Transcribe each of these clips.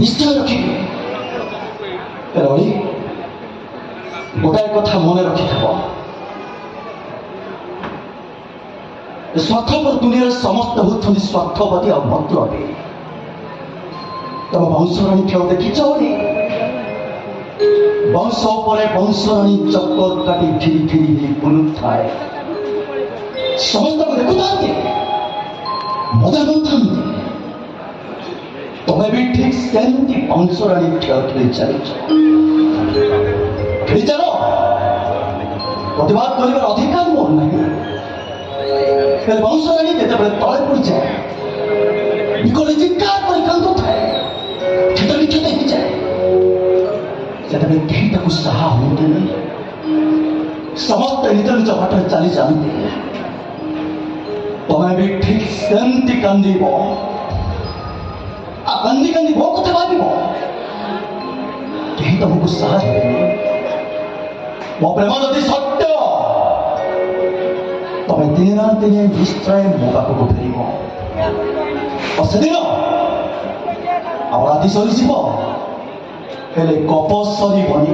ନିଶ୍ଚୟ ରଖିବି। ରଳି ଗୋଟାଏ କଥା ମନେ ରଖିଥିବ, ସ୍ୱାର୍ଥପର ଦୁନିଆରେ ସମସ୍ତେ ହେଉଛନ୍ତି ସ୍ୱାର୍ଥବାଦୀ ଆଉ ମତଲବୀ। ତମ ବଂଶରାଣୀ କେଉଁ ଦେଖିଛ? ବଂଶ ଉପରେ ବଂଶରାଣୀ ଚକ୍କର କାଟି ଧିରି ଧିରି ହେଇ ବୁଲୁଥାଏ। ସମସ୍ତଙ୍କୁ ଦେଖୁଥାନ୍ତି, ମଜା ନେଉଥାନ୍ତି। ତମେ ବି ଠିକ୍ ସେମିତି ବଂଶରାଣୀ ଖେଳ ଖେଳି ଚାଲିଛ। ଖେଳି ଚାଲ, ପ୍ରତିବାଦ କରିବାର ଅଧିକାର ମୋର ନାହିଁ। ହେଲେ ବଂଶରାଣୀ ଯେତେବେଳେ ତଳେ ପଡ଼ିଯାଏ, ବିକଳେ ଚିତ୍କାର କରି କାନ୍ଦୁଥାଏ, କ୍ଷତ ବିକ୍ଷତ ହେଇଯାଏ, ସେତେବେଳେ କେହି ତାକୁ ସାହା ହୁଅନ୍ତିନି। ସମସ୍ତେ ନିଜ ନିଜ ବାଟରେ ଚାଲି ଯାଆନ୍ତି। ତମେ ବି ଠିକ୍ ସେମିତି କାନ୍ଦିବ, କାନ୍ଦି କାନ୍ଦି ମୋ କଥା ଭାବିବ, କେହି ତମକୁ ସାହା ଦେବେନି। ମୋ ପ୍ରେମ ଯଦି ସତ୍ୟ, ତମେ ଦିନେ ନା ଦିନେ ନିଶ୍ଚୟ ମୋ ପାଖକୁ ଫେରିବ। ସେଦିନ ଆଉ ରାତି ସରିଯିବ, ହେଲେ ଗପ ସରିବନି।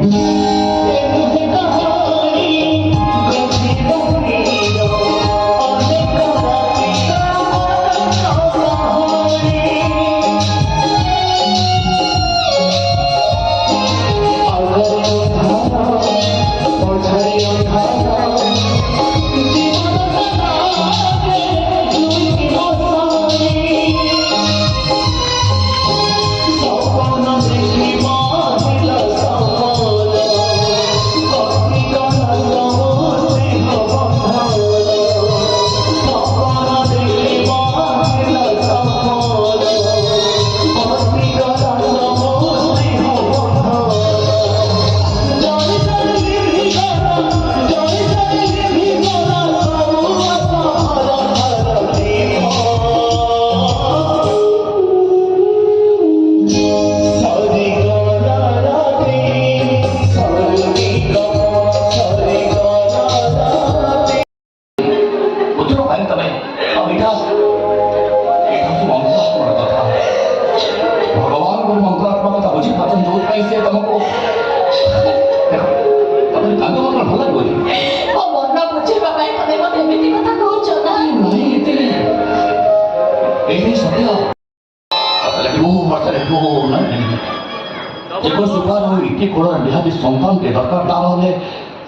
ନିହାତି ସନ୍ତାନଟେ ଦରକାର। ତାହେଲେ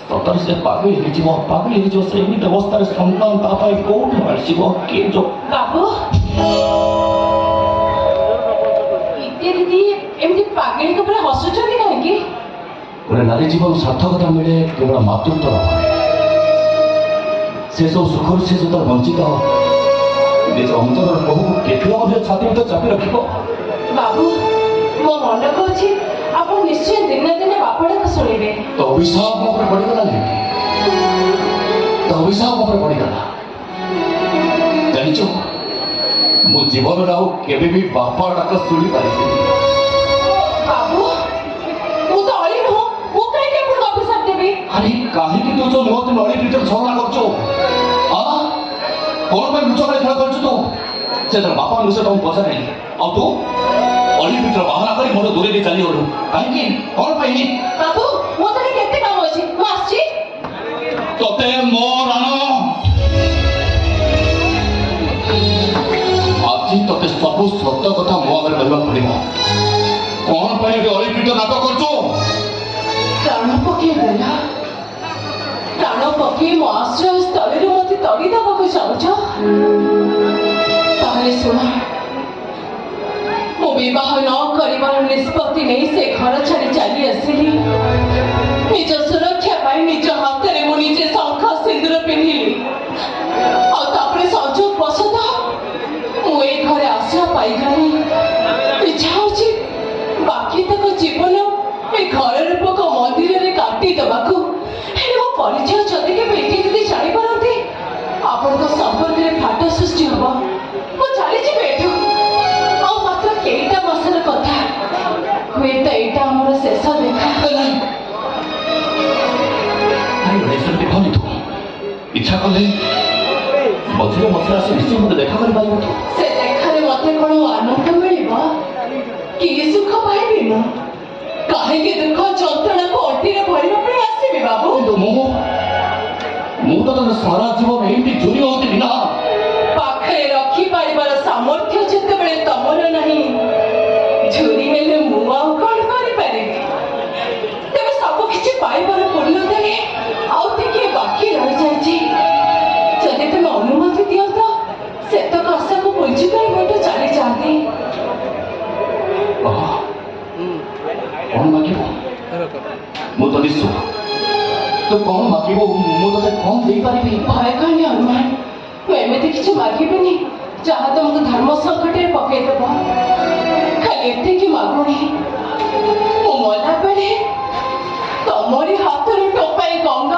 ସତରେ ସେ ପାଗଳି ହେଇଯିବ। ସେ ଏମିତି ଅବସ୍ଥାରେ ସନ୍ତାନ ତା ପାଇଁ କୋଉଠୁ ଆସିବ? କିଏ ବାବୁ ଦିଦି ଏମିତି ପାଗଳିଙ୍କ ଉପରେ ହସୁଛନ୍ତି କାହିଁକି? ଗୋଟେ ନାରୀ ଜୀବନ ସାର୍ଥକତା ମିଳେ କେବଳ ମାତୃତ୍ୱ ଭାବରେ। ସେସବୁ ସୁଖରୁ ସେ ଯେତେବେଳେ ବଞ୍ଚିତ, ନିଜ ଅନ୍ତରର ବହୁକୁ କେତେ ମଧ୍ୟ ଛାତି ଭିତରେ ଚାପି ରଖିବ। ବାବୁ ମୋ ମନେ କହୁଛି ଆପଣ ନିଶ୍ଚୟ ଦିନେ ଦିନେ ବାପା ଡାକ ଶୁଣିବେ। ତ ଅଭିଶାପ ମୋ ଉପରେ ପଡ଼ିଗଲା, ତ ଅଭିଶାପ ମୋ ଉପରେ ପଡ଼ିଗଲା। ଜାଣିଛ, ମୁଁ ଜୀବନରେ ଆଉ କେବେ ବି ବାପା ଡାକ ଶୁଣି ପାରିବିନି। ବାବୁ ମୁଁ ତ ଅଳି ନୁହଁ, ମୁଁ କାହିଁକି ଆପଣଙ୍କୁ ଅଭିଶାପ ଦେବି? ଆରେ କାହିଁକି ତୁ ଯୋଉ ନୁହଁ, ତୁ ନଳୀ ଭିତରେ ଝଗଡ଼ା କରୁଛୁ? କଣ ପାଇଁ ଲୁଚ ଖେଳ କରୁଛୁ ତୁ? ସେତେବେଳେ ବାପା ଲୁଚ ତମକୁ ପଚାରିଲି, ଆଉ ତୁ ଅଳି ଭିତରେ ବାହାନା କରି ମୋର ଦୂରେଇ ଚାଲିଗଲୁ କାହିଁକି? କଣ ପାଇଁ? ବାବୁ ମୋ ତୋର କେତେ କାମ ଅଛି, ମୁଁ ଆସିଛି। ତତେ ମୋ ରାଣ ଆଜି ତତେ ସବୁ ସତ କଥା ମୋ ଆଗରେ କହିବାକୁ ପଡ଼ିବ। କଣ ପାଇଁ ଏବେ ଅଳି ଭିତରେ ନାଟକ କରୁଛୁ? ପ୍ରାଣ ପକେଇଦେଲା, ପ୍ରାଣ ପକେଇ ମୋ ଆଶ୍ରୟ ସ୍ଥଳୀରୁ ମତେ ତଡ଼ି ଦେବାକୁ ଚାହୁଁଛ? ତାହେଲେ ଶୁଣ, ମୁଁ ବିବାହ ନ କରିବାର ନିଷ୍ପତ୍ତି ନେଇ ସେ ଘର ଛାଡ଼ି ଚାଲି ଆସିଲି। ନିଜ ସୁରକ୍ଷା ପାଇଁ ନିଜ ହାତରେ ମୁଁ ନିଜେ ଶଙ୍ଖ ସିନ୍ଦୁର ପିନ୍ଧିଲି। ଆଉ ତାପରେ ସଂଯୋଗ ବଶତଃ ମୁଁ ଏ ଘରେ ଆଶ୍ରୟ ପାଇଗଲି। ଇଚ୍ଛା ହଉଛି ବାକି ତକ ଜୀବନ ଏ ଘର ରୂପକ ମନ୍ଦିରରେ କାଟିଦେବାକୁ। ହେଲେ ମୋ ପରିଚୟ ଯଦି କେବେ ଏଠି ଯଦି ଜାଣିପାରନ୍ତି, ଆପଣଙ୍କ ସମ୍ପର୍କରେ ଫାଟ ସୃଷ୍ଟି ହବ। ମୁଁ ଚାଲିଯିବି ଏଠୁ। ଆଉ ମାତ୍ର କେଇଟା ମାସର କଥା, ହୁଏତ ଏଇଟା ଆମର ଶେଷ ଦେଖା। ଇଚ୍ଛା କଲେ ମଝିରେ ମଝିରେ ଆସି ନିଶ୍ଚୟ ମତେ ଦେଖା କରିପାରିବ। ସେ ଦେଖାରେ ମତେ କଣ ଆନନ୍ଦ ମିଳିବ? କିଏ ସୁଖ ପାଇବି ମୁଁ କାହିଁକି ଦୁଃଖ ଯନ୍ତ୍ରଣାକୁ ଅଣ୍ଟିରେ ଭରିବା ପାଇଁ ଆସିବି ବାବୁ କିନ୍ତୁ ମୁଁ ତ ତୋତେ ସାରା ଜୀବନ ଏମିତି ଚୋରି ହଉଥିବି ନା ପାଖରେ ରଖିପାରିବାର ସାମର୍ଥ୍ୟ ଯେତେବେଳେ ତମର ନାହିଁ ଝୁରି ହେଲେ ମୁଁ ଆଉ କଣ କରିପାରିବି ତେବେ ସବୁ କିଛି ପାଇବାର ପୂର୍ଣ୍ଣତାରେ ଆଉ ଟିକିଏ ବାକି ରହିଯାଇଛି ଯଦି ତୁମେ ଅନୁମତି ଦିଅନ୍ତ ସେତକ ଆଶାକୁ ବୁଝି କରି ମୁଁ ତ ଚାଲିଯାଆନ୍ତି କଣ ମାଗିବ ମୁଁ ତ ନିଶ୍ଚୟ ତୁ କଣ ମାଗିବ ମୁଁ ତତେ କଣ ଦେଇପାରିବି ଭୟ କହନି ହନୁମାନ ମୁଁ ଏମିତି କିଛି ମାଗିବିନି ଯାହା ତମକୁ ଧର୍ମ ସଙ୍କଟରେ ପକେଇଦେବ ଖାଲି ଏତିକି ମାଗୁଣି ମୁଁ ମଲା ବେଳେ ତମରି ହାତରୁ ଟୋପାଏ ଗଙ୍ଗା